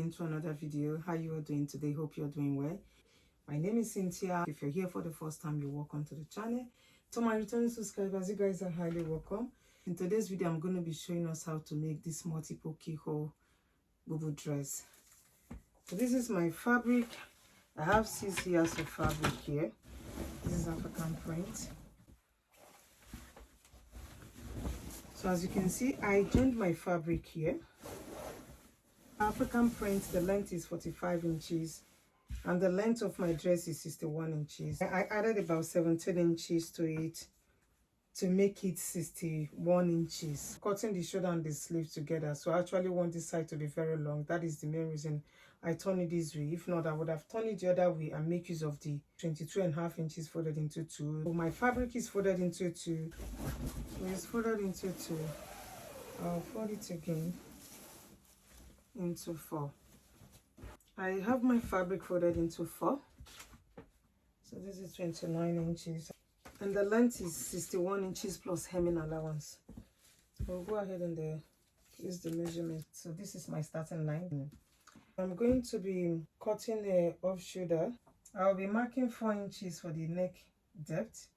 again to another video. How you are doing today? Hope you're doing well. My name is Cynthia. If you're here for the first time, you're welcome to the channel. To my returning subscribers, you guys are highly welcome. In today's video, I'm going to be showing us how to make this multiple keyhole Bubu dress. So this is my fabric. I have 6 years of fabric here. This is African print. So as you can see, I joined my fabric here. African print, the length is 45 inches and the length of my dress is 61 inches. I added about 17 inches to it to make it 61 inches. Cutting the shoulder and the sleeve together. So I actually want this side to be very long. That is the main reason I turn it this way. If not, I would have turned it the other way and make use of the 22.5 inches folded into two. So my fabric is folded into two. So it's folded into two. I'll fold it again into 4. I have my fabric folded into 4. So this is 29 inches. And the length is 61 inches plus hemming allowance. I'll go ahead and use the measurement. So this is my starting line. I'm going to be cutting the off shoulder. I'll be marking 4 inches for the neck depth.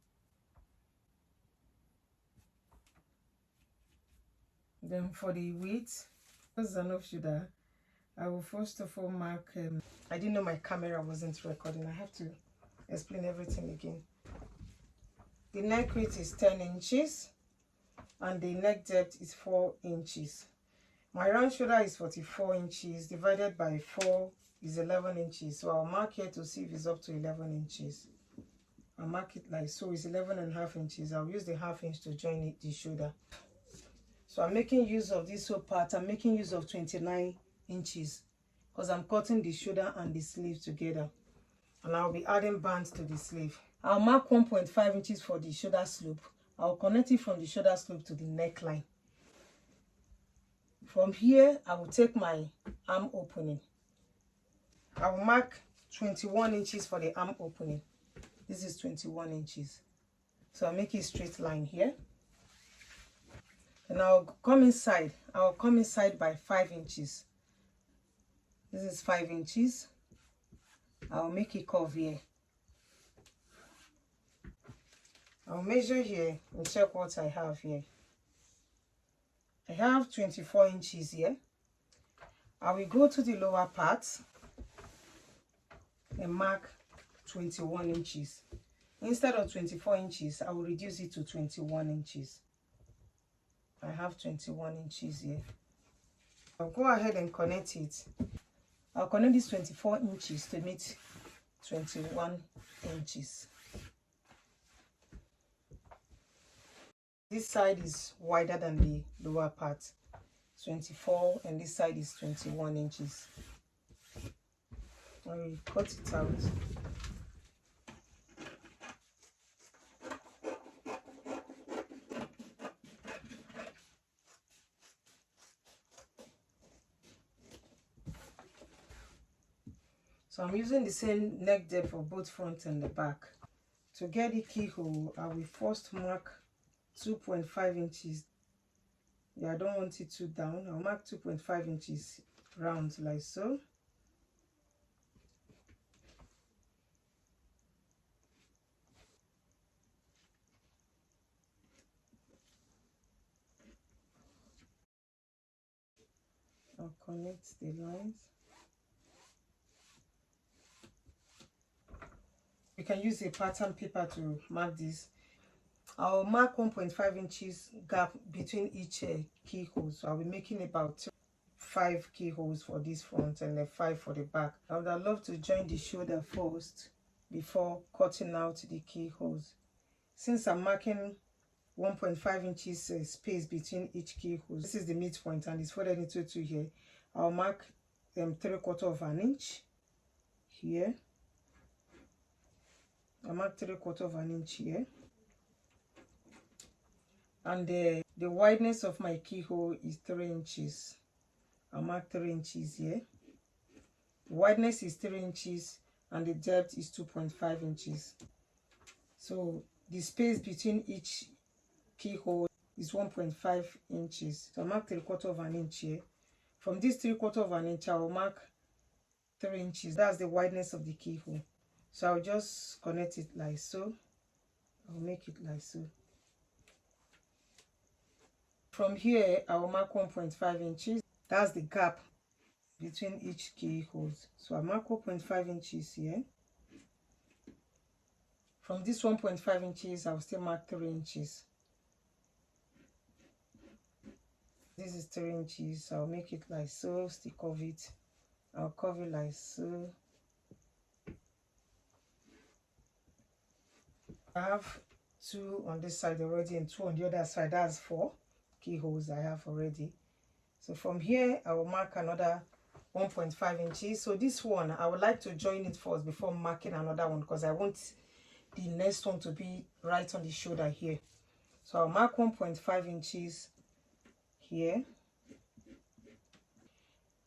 Then for the width, this is an off shoulder. I will first of all mark, I didn't know my camera wasn't recording. I have to explain everything again. The neck width is 10 inches and the neck depth is 4 inches. My round shoulder is 44 inches divided by 4 is 11 inches. So I'll mark here to see if it's up to 11 inches. I'll mark it like so. It's 11.5 inches. I'll use the ½ inch to join it, the shoulder. So I'm making use of this whole part. I'm making use of 29 inches because I'm cutting the shoulder and the sleeve together. And I'll be adding bands to the sleeve. I'll mark 1.5 inches for the shoulder slope. I'll connect it from the shoulder slope to the neckline. From here, I will take my arm opening. I will mark 21 inches for the arm opening. This is 21 inches. So I'll make a straight line here. And I'll come inside. I'll come inside by 5 inches. This is 5 inches. I'll make a curve here. I'll measure here and check what I have here. I have 24 inches here. I will go to the lower part and mark 21 inches. Instead of 24 inches, I will reduce it to 21 inches. I have 21 inches here. I'll go ahead and connect it. I'll connect this 24 inches to meet 21 inches. This side is wider than the lower part, 24, and this side is 21 inches. I will cut it out. So I'm using the same neck depth for both front and the back. To get the keyhole, I will first mark 2.5 inches. Yeah, I don't want it too down. I'll mark 2.5 inches round like so. I'll connect the lines. You can use a pattern paper to mark this. I'll mark 1.5 inches gap between each keyhole. So I'll be making about 5 keyholes for this front and 5 for the back. I would have loved to join the shoulder first before cutting out the keyholes. Since I'm marking 1.5 inches space between each keyhole, this is the midpoint and it's folded into 2 here. I'll mark 3/4 of an inch here. I'll mark 3/4 of an inch here. And the wideness of my keyhole is 3 inches. I'll mark 3 inches here. The wideness is 3 inches and the depth is 2.5 inches. So the space between each keyhole is 1.5 inches. So I'll mark 3/4 of an inch here. From this 3/4 of an inch, I will mark 3 inches. That's the wideness of the keyhole. So I'll just connect it like so. I'll make it like so. From here I will mark 1.5 inches. That's the gap between each keyholes. So I mark 1.5 inches here. From this 1.5 inches I will still mark 3 inches. This is 3 inches. I'll make it like so. Still curve it. I'll curve it like so. I have 2 on this side already and 2 on the other side. That's 4 keyholes I have already. So from here I will mark another 1.5 inches. So this one I would like to join it first before marking another one, because I want the next one to be right on the shoulder here. So I'll mark 1.5 inches here.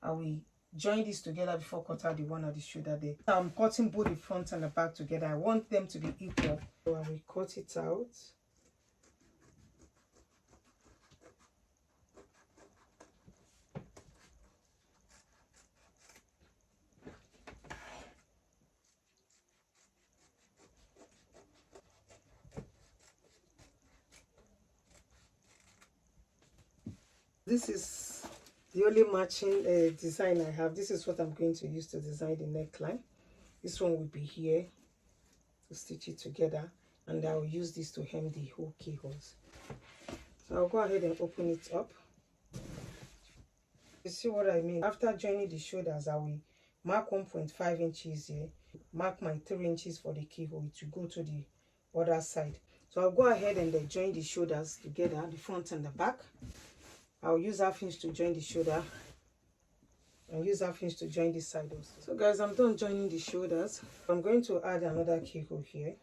I will join this together before cut out the one at the shoulder there. I'm cutting both the front and the back together. I want them to be equal. So I will cut it out. This is the only matching design I have. This is what I'm going to use to design the neckline. This one will be here to stitch it together, and I will use this to hem the whole keyholes. So I'll go ahead and open it up. You see what I mean? After joining the shoulders, I will mark 1.5 inches here, mark my 3 inches for the keyhole to go to the other side. So I'll go ahead and then join the shoulders together, the front and the back. I'll use half inch to join the shoulder and use half inch to join this side also. So guys, I'm done joining the shoulders. I'm going to add another keyhole here,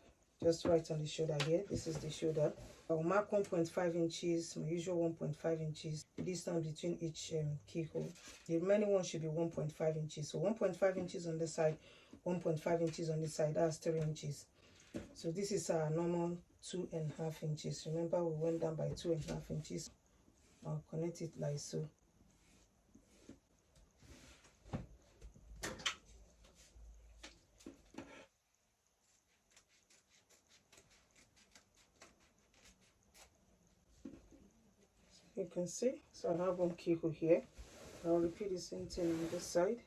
just right on the shoulder here. This is the shoulder. I'll mark 1.5 inches, my usual 1.5 inches, the distance between each keyhole. The remaining one should be 1.5 inches. So 1.5 inches on this side, 1.5 inches on this side, that's 3 inches. So this is our normal 2.5 inches. Remember, we went down by 2.5 inches. I'll connect it like so. You can see, so I have one keyhole here. I'll repeat the same thing on this side,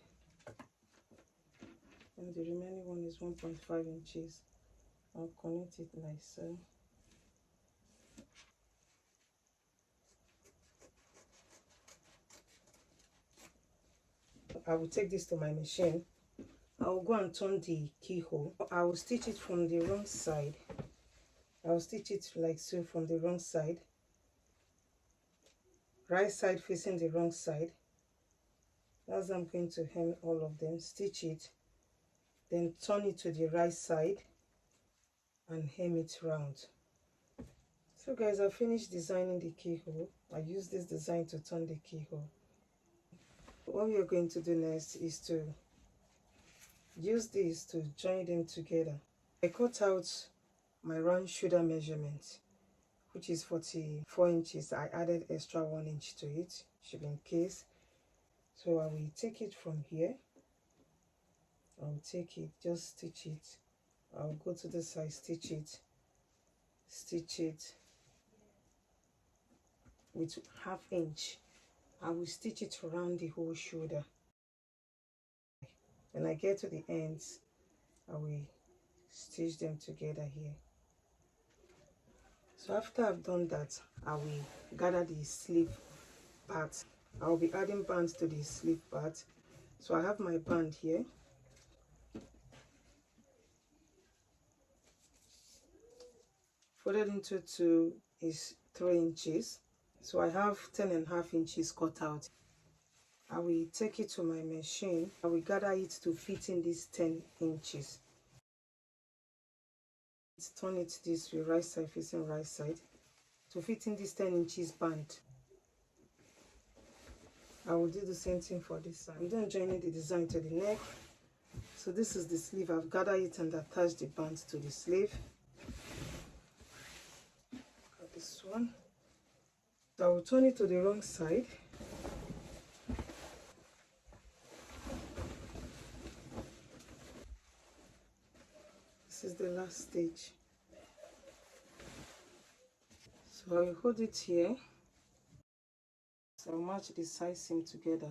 and the remaining one is 1.5 inches. I'll connect it like so. I will take this to my machine. I will go and turn the keyhole. I will stitch it from the wrong side. I will stitch it like so from the wrong side. Right side facing the wrong side. As I'm going to hem all of them, stitch it, then turn it to the right side and hem it round. So guys, I finished designing the keyhole. I use this design to turn the keyhole. What we are going to do next is to use this to join them together. I cut out my round shoulder measurement, which is 44 inches. I added extra 1 inch to it, should be in case. So I will take it from here. I'll take it, just stitch it. I'll go to the side, stitch it with ½ inch. I will stitch it around the whole shoulder. When I get to the ends, I will stitch them together here. So after I've done that, I will gather the sleeve part. I'll be adding bands to the sleeve part. So I have my band here. Folded into 2 is 3 inches. So I have 10.5 inches cut out. I will take it to my machine. I will gather it to fit in these 10 inches. Turn it this way, right side facing right side, to fit in this 10 inches band. I will do the same thing for this side. I'm then joining the design to the neck. So this is the sleeve. I've gathered it and attached the band to the sleeve. Got this one. So I will turn it to the wrong side. This is the last stage. So I will hold it here. So I'll match the side seam together.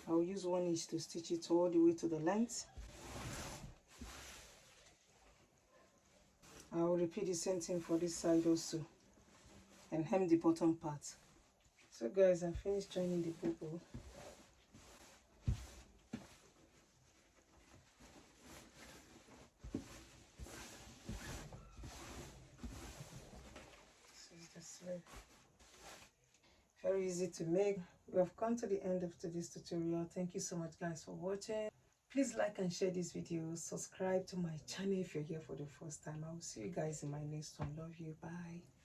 I'll use 1 inch to stitch it all the way to the length. I'll repeat the same thing for this side also and hem the bottom part. So guys, I finished joining the bubu. This is the sleeve. Very easy to make. We have come to the end of today's tutorial. Thank you so much guys for watching. Please like and share this video. Subscribe to my channel if you're here for the first time. I will see you guys in my next one. Love you. Bye.